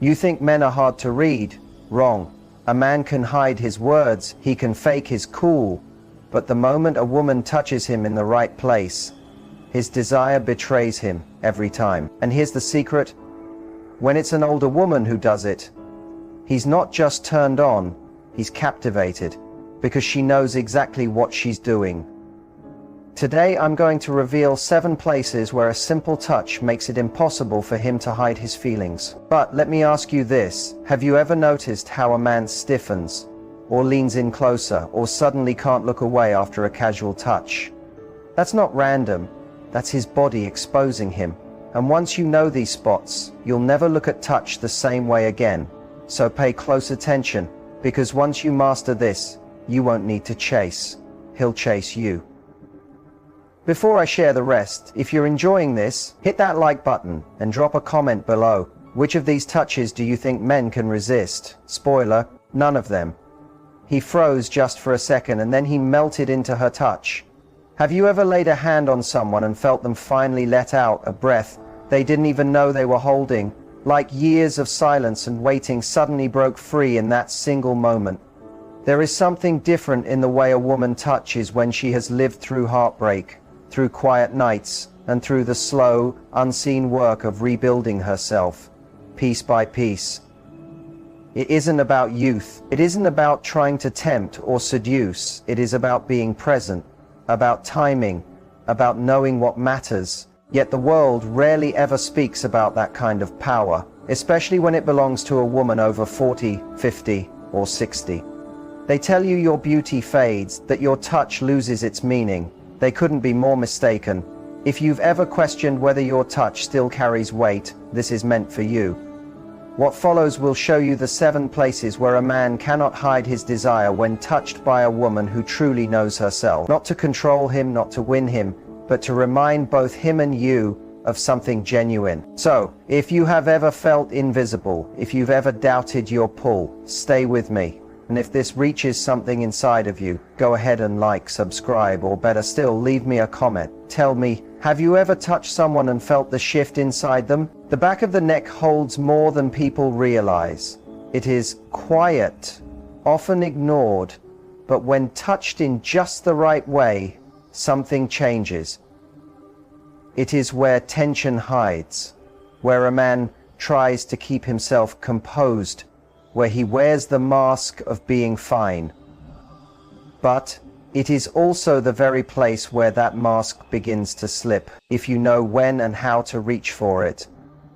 You think men are hard to read? Wrong. A man can hide his words, he can fake his cool, but the moment a woman touches him in the right place, his desire betrays him every time. And here's the secret: when it's an older woman who does it, he's not just turned on, he's captivated, because she knows exactly what she's doing. Today I'm going to reveal 7 places where a simple touch makes it impossible for him to hide his feelings. But let me ask you this: have you ever noticed how a man stiffens, or leans in closer, or suddenly can't look away after a casual touch? That's not random, that's his body exposing him. And once you know these spots, you'll never look at touch the same way again. So pay close attention, because once you master this, you won't need to chase. He'll chase you. Before I share the rest, if you're enjoying this, hit that like button and drop a comment below. Which of these touches do you think men can resist? Spoiler, none of them. He froze just for a second and then he melted into her touch. Have you ever laid a hand on someone and felt them finally let out a breath they didn't even know they were holding? Like years of silence and waiting suddenly broke free in that single moment. There is something different in the way a woman touches when she has lived through heartbreak, through quiet nights, and through the slow, unseen work of rebuilding herself, piece by piece. It isn't about youth. It isn't about trying to tempt or seduce. It is about being present, about timing, about knowing what matters. Yet the world rarely ever speaks about that kind of power, especially when it belongs to a woman over 40, 50, or 60. They tell you your beauty fades, that your touch loses its meaning. They couldn't be more mistaken. If you've ever questioned whether your touch still carries weight, this is meant for you. What follows will show you the 7 places where a man cannot hide his desire when touched by a woman who truly knows herself. Not to control him, not to win him, but to remind both him and you of something genuine. So, if you have ever felt invisible, if you've ever doubted your pull, stay with me. And if this reaches something inside of you, go ahead and like, subscribe, or better still, leave me a comment. Tell me, have you ever touched someone and felt the shift inside them? The back of the neck holds more than people realize. It is quiet, often ignored, but when touched in just the right way, something changes. It is where tension hides, where a man tries to keep himself composed, where he wears the mask of being fine. But it is also the very place where that mask begins to slip, if you know when and how to reach for it.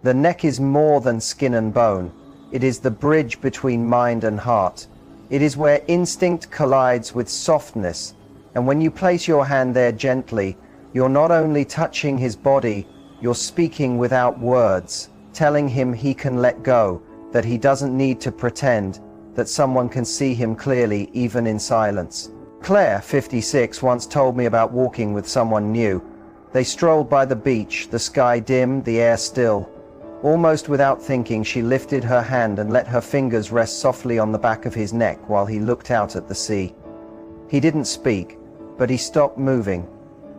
The neck is more than skin and bone. It is the bridge between mind and heart. It is where instinct collides with softness, and when you place your hand there gently, you're not only touching his body, you're speaking without words, telling him he can let go, that he doesn't need to pretend, that someone can see him clearly even in silence. Claire, 56, once told me about walking with someone new. They strolled by the beach, the sky dim, the air still. Almost without thinking, she lifted her hand and let her fingers rest softly on the back of his neck while he looked out at the sea. He didn't speak, but he stopped moving.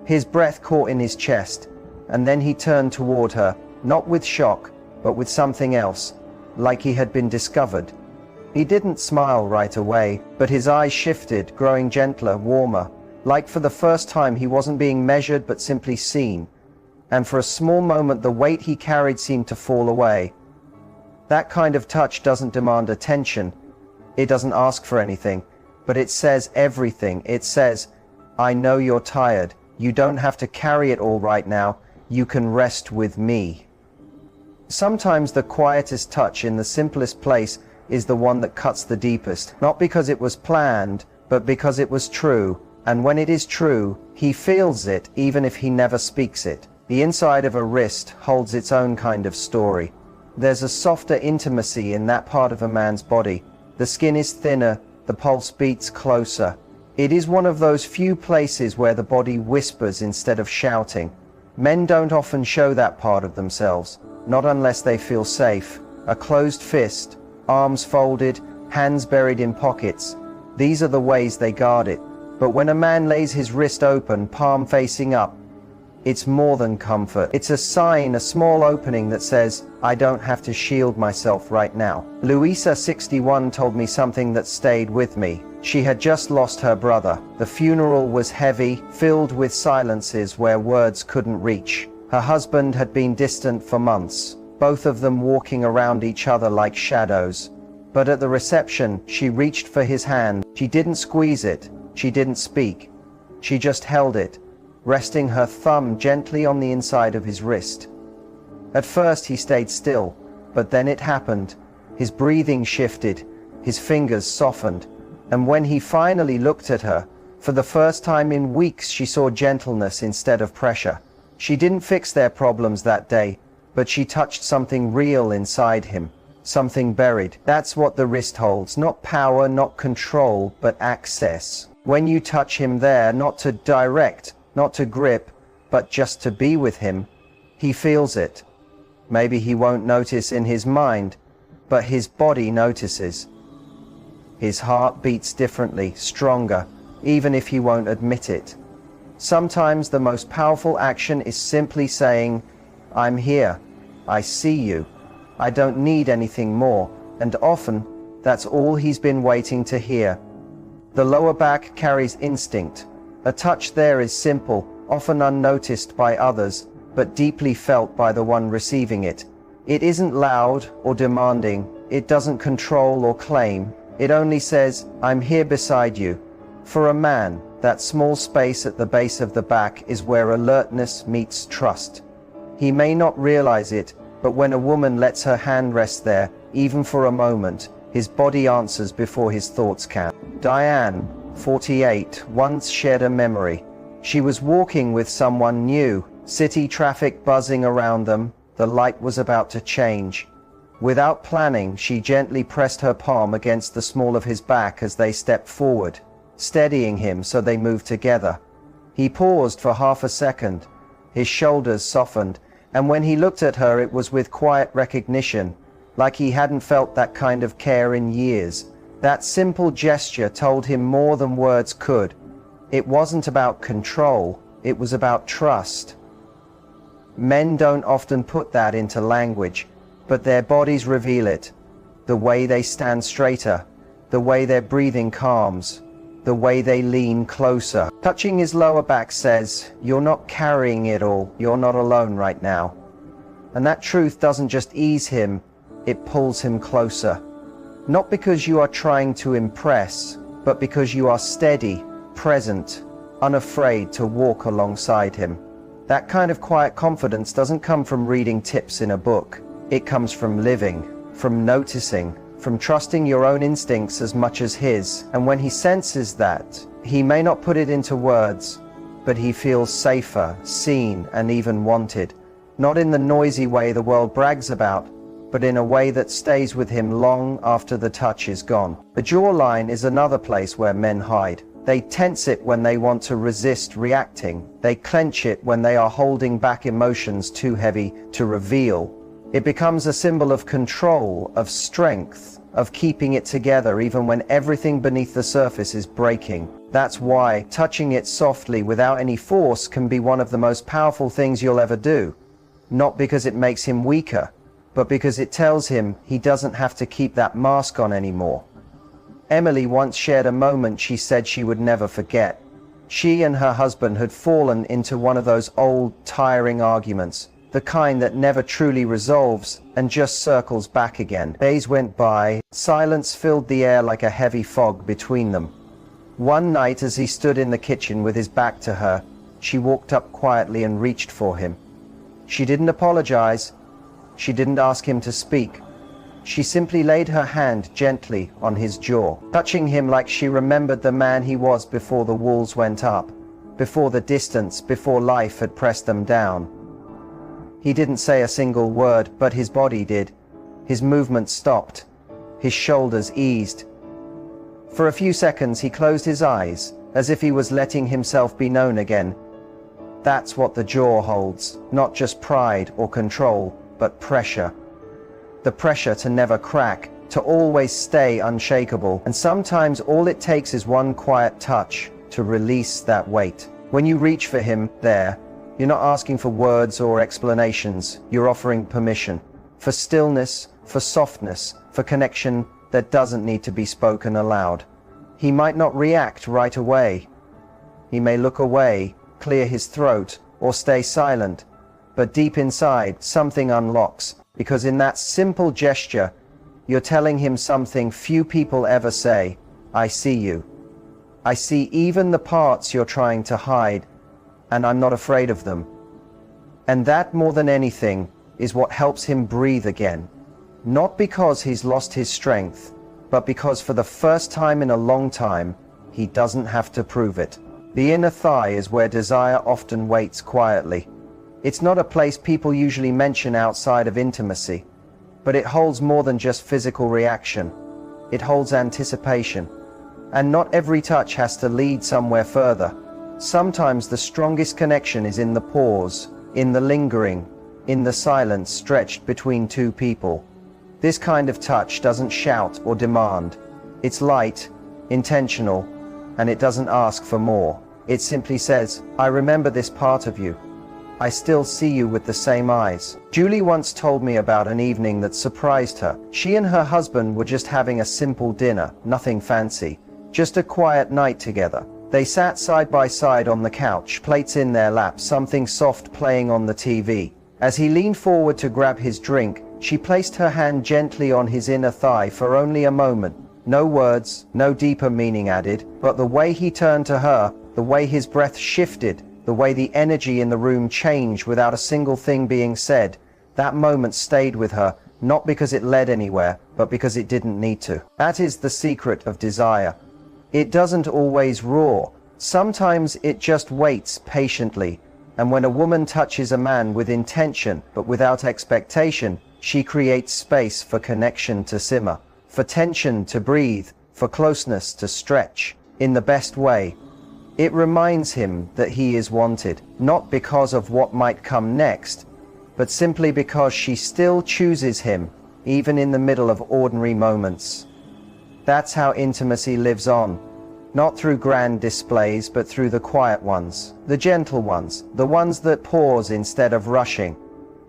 His breath caught in his chest, and then he turned toward her, not with shock, but with something else, like he had been discovered. He didn't smile right away, but his eyes shifted, growing gentler, warmer, like for the first time he wasn't being measured but simply seen. And for a small moment the weight he carried seemed to fall away. That kind of touch doesn't demand attention. It doesn't ask for anything, but it says everything. It says, I know you're tired. You don't have to carry it all right now. You can rest with me. Sometimes the quietest touch in the simplest place is the one that cuts the deepest, not because it was planned, but because it was true. And when it is true, he feels it even if he never speaks it. The inside of a wrist holds its own kind of story. There's a softer intimacy in that part of a man's body. The skin is thinner, the pulse beats closer. It is one of those few places where the body whispers instead of shouting. Men don't often show that part of themselves, not unless they feel safe. A closed fist, arms folded, hands buried in pockets. These are the ways they guard it. But when a man lays his wrist open, palm facing up, It's more than comfort. It's a sign, a small opening that says, I don't have to shield myself right now. Luisa, 61, told me something that stayed with me. She had just lost her brother. The funeral was heavy, filled with silences where words couldn't reach. Her husband had been distant for months, both of them walking around each other like shadows. But at the reception, she reached for his hand. She didn't squeeze it. She didn't speak. She just held it, resting her thumb gently on the inside of his wrist. At first he stayed still, but then it happened. His breathing shifted, his fingers softened, and when he finally looked at her, for the first time in weeks she saw gentleness instead of pressure. She didn't fix their problems that day, but she touched something real inside him. Something buried. That's what the wrist holds. Not power, not control, but access. When you touch him there, not to direct, not to grip, but just to be with him, he feels it. Maybe he won't notice in his mind, but his body notices. His heart beats differently, stronger, even if he won't admit it. Sometimes the most powerful action is simply saying, I'm here, I see you. I don't need anything more, and often, that's all he's been waiting to hear. The lower back carries instinct. A touch there is simple, often unnoticed by others, but deeply felt by the one receiving it. It isn't loud or demanding, it doesn't control or claim, it only says, I'm here beside you. For a man, that small space at the base of the back is where alertness meets trust. He may not realize it, but when a woman lets her hand rest there, even for a moment, his body answers before his thoughts can. Diane, 48, once shared a memory. She was walking with someone new, city traffic buzzing around them, the light was about to change. Without planning, she gently pressed her palm against the small of his back as they stepped forward, steadying him so they moved together. He paused for half a second. His shoulders softened, and when he looked at her it was with quiet recognition, like he hadn't felt that kind of care in years. That simple gesture told him more than words could. It wasn't about control, it was about trust. Men don't often put that into language, but their bodies reveal it. The way they stand straighter, the way their breathing calms, the way they lean closer. Touching his lower back says, you're not carrying it all, you're not alone right now. And that truth doesn't just ease him, it pulls him closer. Not because you are trying to impress, but because you are steady, present, unafraid to walk alongside him. That kind of quiet confidence doesn't come from reading tips in a book. It comes from living, from noticing, from trusting your own instincts as much as his. And when he senses that, he may not put it into words, but he feels safer, seen, and even wanted. Not in the noisy way the world brags about, but in a way that stays with him long after the touch is gone. The jawline is another place where men hide. They tense it when they want to resist reacting. They clench it when they are holding back emotions too heavy to reveal. It becomes a symbol of control, of strength, of keeping it together even when everything beneath the surface is breaking. That's why touching it softly without any force can be one of the most powerful things you'll ever do. Not because it makes him weaker, but because it tells him he doesn't have to keep that mask on anymore. Emily once shared a moment she said she would never forget. She and her husband had fallen into one of those old, tiring arguments, the kind that never truly resolves and just circles back again. Days went by, silence filled the air like a heavy fog between them. One night as he stood in the kitchen with his back to her, she walked up quietly and reached for him. She didn't apologize. She didn't ask him to speak. She simply laid her hand gently on his jaw, touching him like she remembered the man he was before the walls went up, before the distance, before life had pressed them down. He didn't say a single word, but his body did. His movement stopped. His shoulders eased. For a few seconds he closed his eyes, as if he was letting himself be known again. That's what the jaw holds, not just pride or control, but pressure. The pressure to never crack, to always stay unshakable. And sometimes all it takes is one quiet touch to release that weight. When you reach for him there, You're not asking for words or explanations, you're offering permission. For stillness, for softness, for connection that doesn't need to be spoken aloud. He might not react right away. He may look away, clear his throat, or stay silent. But deep inside, something unlocks, because in that simple gesture, you're telling him something few people ever say. I see you. I see even the parts you're trying to hide, and I'm not afraid of them. And that, more than anything, is what helps him breathe again. Not because he's lost his strength, but because for the first time in a long time, he doesn't have to prove it. The inner thigh is where desire often waits quietly. It's not a place people usually mention outside of intimacy, but it holds more than just physical reaction. It holds anticipation. And not every touch has to lead somewhere further. Sometimes the strongest connection is in the pause, in the lingering, in the silence stretched between two people. This kind of touch doesn't shout or demand. It's light, intentional, and it doesn't ask for more. It simply says, I remember this part of you. I still see you with the same eyes. Julie once told me about an evening that surprised her. She and her husband were just having a simple dinner, nothing fancy, just a quiet night together. They sat side by side on the couch, plates in their laps, something soft playing on the TV. As he leaned forward to grab his drink, she placed her hand gently on his inner thigh for only a moment. No words, no deeper meaning added, but the way he turned to her, the way his breath shifted, the way the energy in the room changed without a single thing being said, that moment stayed with her, not because it led anywhere, but because it didn't need to. That is the secret of desire. It doesn't always roar. Sometimes it just waits patiently. And when a woman touches a man with intention, but without expectation, she creates space for connection to simmer, for tension to breathe, for closeness to stretch, in the best way. It reminds him that he is wanted, not because of what might come next, but simply because she still chooses him, even in the middle of ordinary moments. That's how intimacy lives on, not through grand displays, but through the quiet ones, the gentle ones, the ones that pause instead of rushing.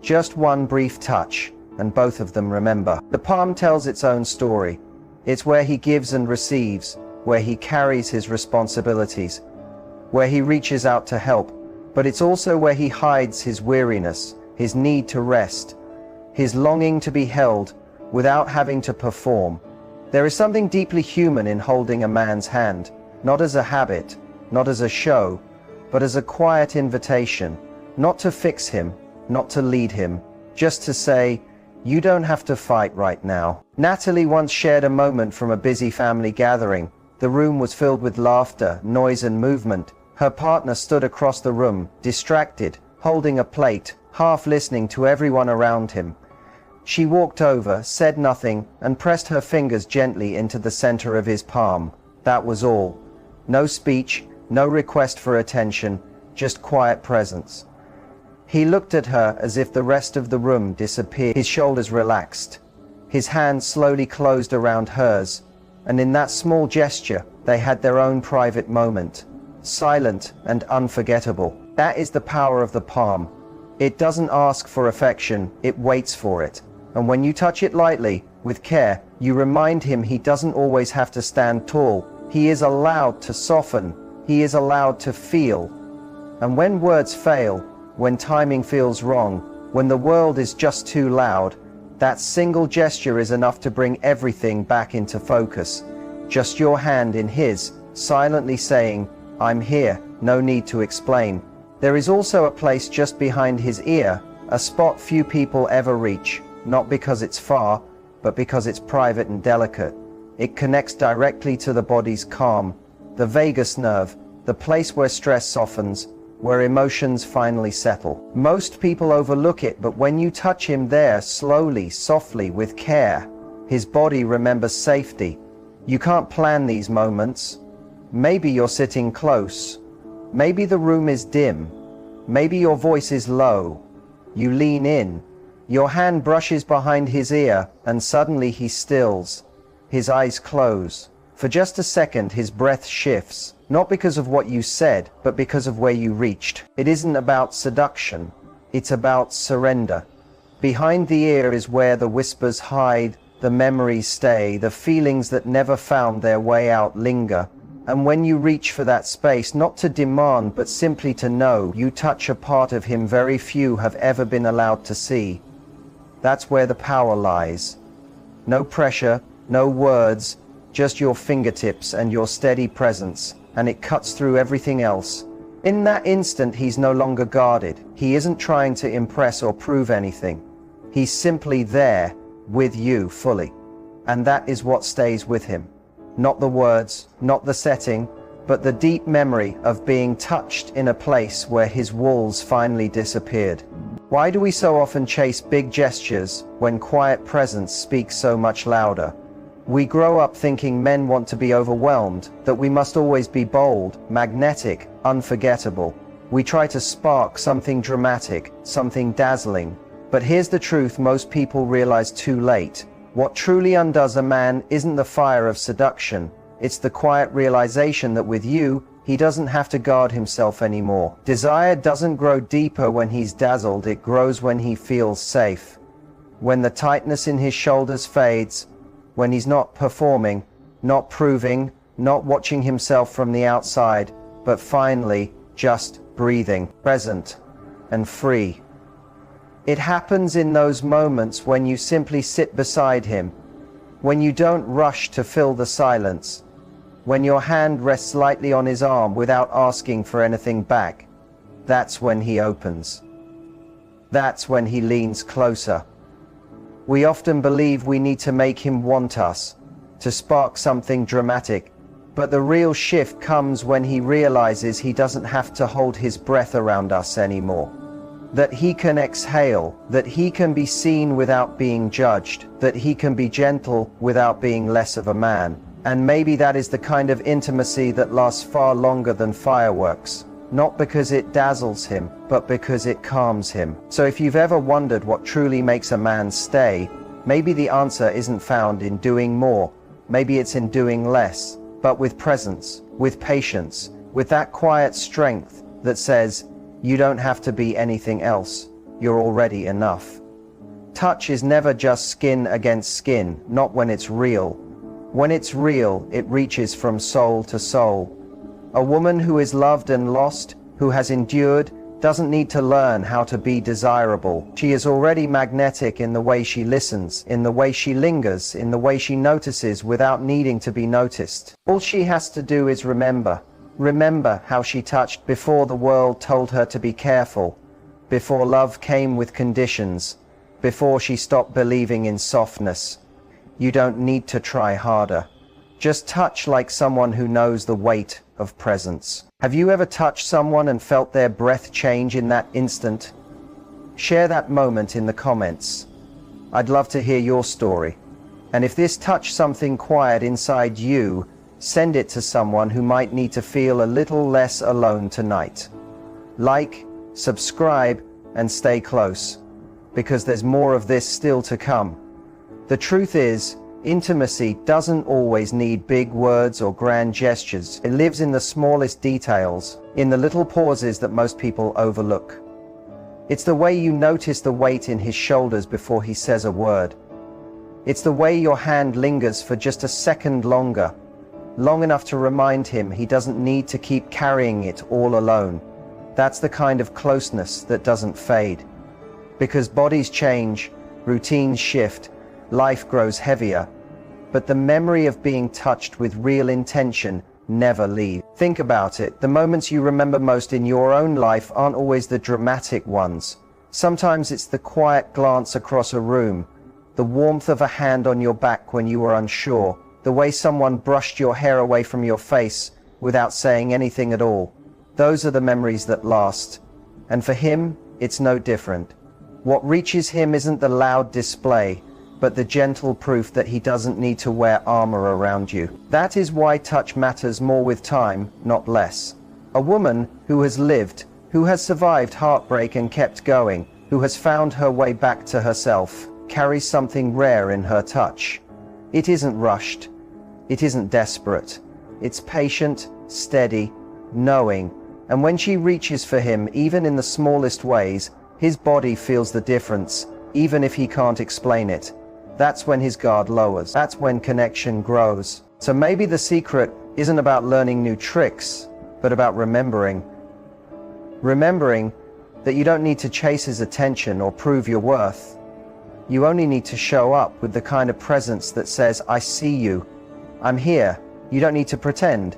Just one brief touch, and both of them remember. The palm tells its own story. It's where he gives and receives, where he carries his responsibilities, where he reaches out to help, but it's also where he hides his weariness, his need to rest, his longing to be held without having to perform. There is something deeply human in holding a man's hand, not as a habit, not as a show, but as a quiet invitation, not to fix him, not to lead him, just to say, you don't have to fight right now. Natalie once shared a moment from a busy family gathering. The room was filled with laughter, noise and movement. Her partner stood across the room, distracted, holding a plate, half listening to everyone around him. She walked over, said nothing, and pressed her fingers gently into the center of his palm. That was all. No speech, no request for attention, just quiet presence. He looked at her as if the rest of the room disappeared. His shoulders relaxed. His hand slowly closed around hers, and in that small gesture, they had their own private moment. Silent and unforgettable. That is the power of the palm. It doesn't ask for affection, it waits for it. And when you touch it lightly, with care, you remind him he doesn't always have to stand tall. He is allowed to soften. He is allowed to feel. And when words fail, when timing feels wrong, when the world is just too loud, that single gesture is enough to bring everything back into focus. Just your hand in his, silently saying, I'm here, no need to explain. There is also a place just behind his ear, a spot few people ever reach, not because it's far, but because it's private and delicate. It connects directly to the body's calm, the vagus nerve, the place where stress softens, where emotions finally settle. Most people overlook it, but when you touch him there, slowly, softly, with care, his body remembers safety. You can't plan these moments. Maybe you're sitting close. Maybe the room is dim. Maybe your voice is low. You lean in. Your hand brushes behind his ear, and suddenly he stills. His eyes close. For just a second, his breath shifts. Not because of what you said, but because of where you reached. It isn't about seduction. It's about surrender. Behind the ear is where the whispers hide, the memories stay, the feelings that never found their way out linger. And when you reach for that space, not to demand, but simply to know, you touch a part of him very few have ever been allowed to see. That's where the power lies. No pressure, no words, just your fingertips and your steady presence, and it cuts through everything else. In that instant, he's no longer guarded. He isn't trying to impress or prove anything. He's simply there, with you fully. And that is what stays with him. Not the words, not the setting, but the deep memory of being touched in a place where his walls finally disappeared. Why do we so often chase big gestures when quiet presence speaks so much louder? We grow up thinking men want to be overwhelmed, that we must always be bold, magnetic, unforgettable. We try to spark something dramatic, something dazzling. But here's the truth most people realize too late. What truly undoes a man isn't the fire of seduction. It's the quiet realization that with you, he doesn't have to guard himself anymore. Desire doesn't grow deeper when he's dazzled, it grows when he feels safe. When the tightness in his shoulders fades, when he's not performing, not proving, not watching himself from the outside, but finally just breathing, present and free. It happens in those moments when you simply sit beside him, when you don't rush to fill the silence, when your hand rests lightly on his arm without asking for anything back. That's when he opens. That's when he leans closer. We often believe we need to make him want us, to spark something dramatic, but the real shift comes when he realizes he doesn't have to hold his breath around us anymore. That he can exhale, that he can be seen without being judged, that he can be gentle without being less of a man. And maybe that is the kind of intimacy that lasts far longer than fireworks. Not because it dazzles him, but because it calms him. So if you've ever wondered what truly makes a man stay, maybe the answer isn't found in doing more. Maybe it's in doing less, but with presence, with patience, with that quiet strength that says, you don't have to be anything else. You're already enough. Touch is never just skin against skin, not when it's real. When it's real, it reaches from soul to soul. A woman who is loved and lost, who has endured, doesn't need to learn how to be desirable. She is already magnetic in the way she listens, in the way she lingers, in the way she notices without needing to be noticed. All she has to do is remember. Remember how she touched before the world told her to be careful, before love came with conditions, before she stopped believing in softness. You don't need to try harder. Just touch like someone who knows the weight of presence. Have you ever touched someone and felt their breath change in that instant? Share that moment in the comments. I'd love to hear your story. And if this touched something quiet inside you, send it to someone who might need to feel a little less alone tonight. Like, subscribe, and stay close, because there's more of this still to come. The truth is, intimacy doesn't always need big words or grand gestures. It lives in the smallest details, in the little pauses that most people overlook. It's the way you notice the weight in his shoulders before he says a word. It's the way your hand lingers for just a second longer, long enough to remind him he doesn't need to keep carrying it all alone. That's the kind of closeness that doesn't fade. Because bodies change, routines shift, life grows heavier, but the memory of being touched with real intention never leaves. Think about it, the moments you remember most in your own life aren't always the dramatic ones. Sometimes it's the quiet glance across a room, the warmth of a hand on your back when you were unsure, the way someone brushed your hair away from your face without saying anything at all. Those are the memories that last. And for him, it's no different. What reaches him isn't the loud display, but the gentle proof that he doesn't need to wear armor around you. That is why touch matters more with time, not less. A woman who has lived, who has survived heartbreak and kept going, who has found her way back to herself, carries something rare in her touch. It isn't rushed. It isn't desperate. It's patient, steady, knowing, and when she reaches for him, even in the smallest ways, his body feels the difference, even if he can't explain it. That's when his guard lowers. That's when connection grows. So maybe the secret isn't about learning new tricks, but about remembering. Remembering that you don't need to chase his attention or prove your worth. You only need to show up with the kind of presence that says, I see you, I'm here. You don't need to pretend.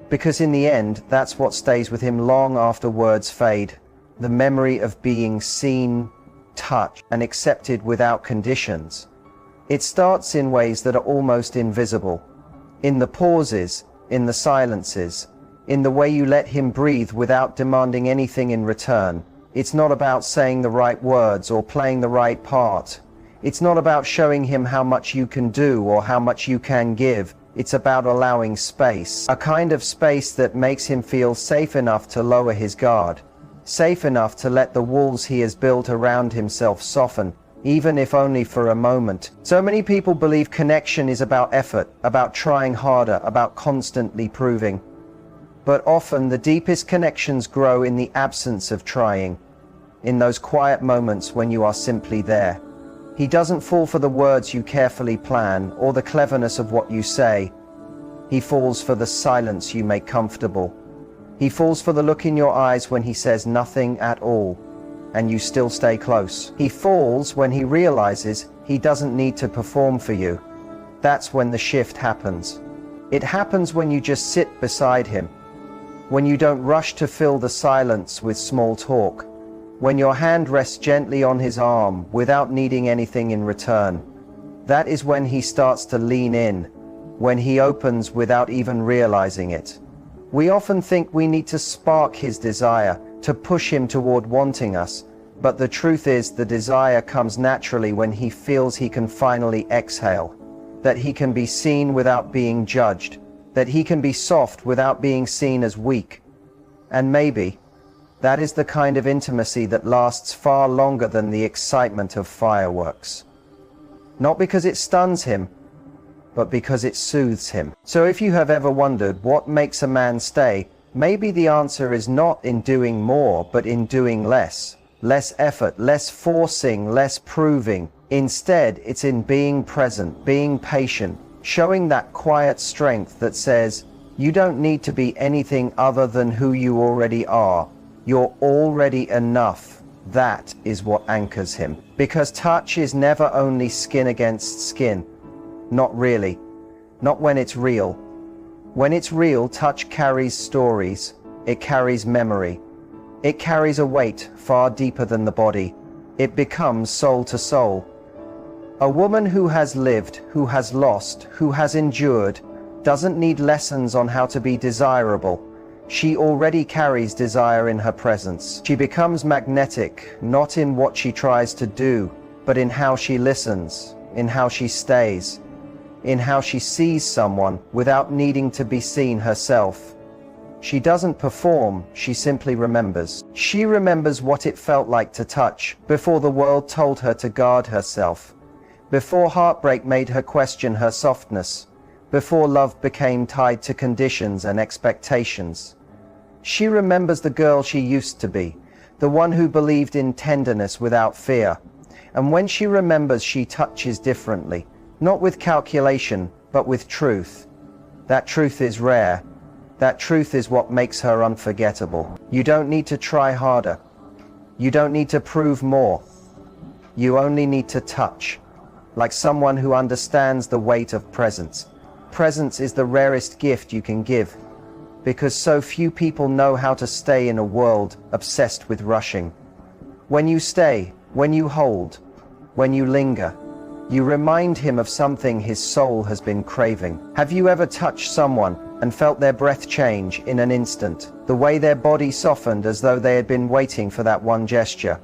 Because in the end, that's what stays with him long after words fade. The memory of being seen, touched, and accepted without conditions. It starts in ways that are almost invisible. In the pauses, in the silences, in the way you let him breathe without demanding anything in return. It's not about saying the right words or playing the right part. It's not about showing him how much you can do or how much you can give. It's about allowing space, a kind of space that makes him feel safe enough to lower his guard, safe enough to let the walls he has built around himself soften, even if only for a moment. So many people believe connection is about effort, about trying harder, about constantly proving. But often the deepest connections grow in the absence of trying, in those quiet moments when you are simply there. He doesn't fall for the words you carefully plan or the cleverness of what you say. He falls for the silence you make comfortable. He falls for the look in your eyes when he says nothing at all, and you still stay close. He falls when he realizes he doesn't need to perform for you. That's when the shift happens. It happens when you just sit beside him, when you don't rush to fill the silence with small talk, when your hand rests gently on his arm without needing anything in return. That is when he starts to lean in, when he opens without even realizing it. We often think we need to spark his desire, to push him toward wanting us, but the truth is the desire comes naturally when he feels he can finally exhale, that he can be seen without being judged, that he can be soft without being seen as weak. And maybe that is the kind of intimacy that lasts far longer than the excitement of fireworks. Not because it stuns him, but because it soothes him. So if you have ever wondered what makes a man stay, maybe the answer is not in doing more, but in doing less. Less effort, less forcing, less proving. Instead, it's in being present, being patient, showing that quiet strength that says, you don't need to be anything other than who you already are. You're already enough. That is what anchors him. Because touch is never only skin against skin. Not really. Not when it's real. When it's real, touch carries stories. It carries memory. It carries a weight far deeper than the body. It becomes soul to soul. A woman who has lived, who has lost, who has endured, doesn't need lessons on how to be desirable. She already carries desire in her presence. She becomes magnetic, not in what she tries to do, but in how she listens, in how she stays, in how she sees someone without needing to be seen herself. She doesn't perform, she simply remembers. She remembers what it felt like to touch, before the world told her to guard herself, before heartbreak made her question her softness, before love became tied to conditions and expectations. She remembers the girl she used to be, the one who believed in tenderness without fear. And when she remembers, she touches differently, not with calculation, but with truth. That truth is rare. That truth is what makes her unforgettable. You don't need to try harder. You don't need to prove more. You only need to touch, like someone who understands the weight of presence. Presence is the rarest gift you can give, because so few people know how to stay in a world obsessed with rushing. When you stay, when you hold, when you linger, you remind him of something his soul has been craving. Have you ever touched someone and felt their breath change in an instant, the way their body softened as though they had been waiting for that one gesture?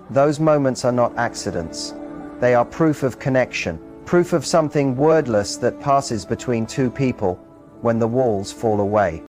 Those moments are not accidents. They are proof of connection, proof of something wordless that passes between two people when the walls fall away.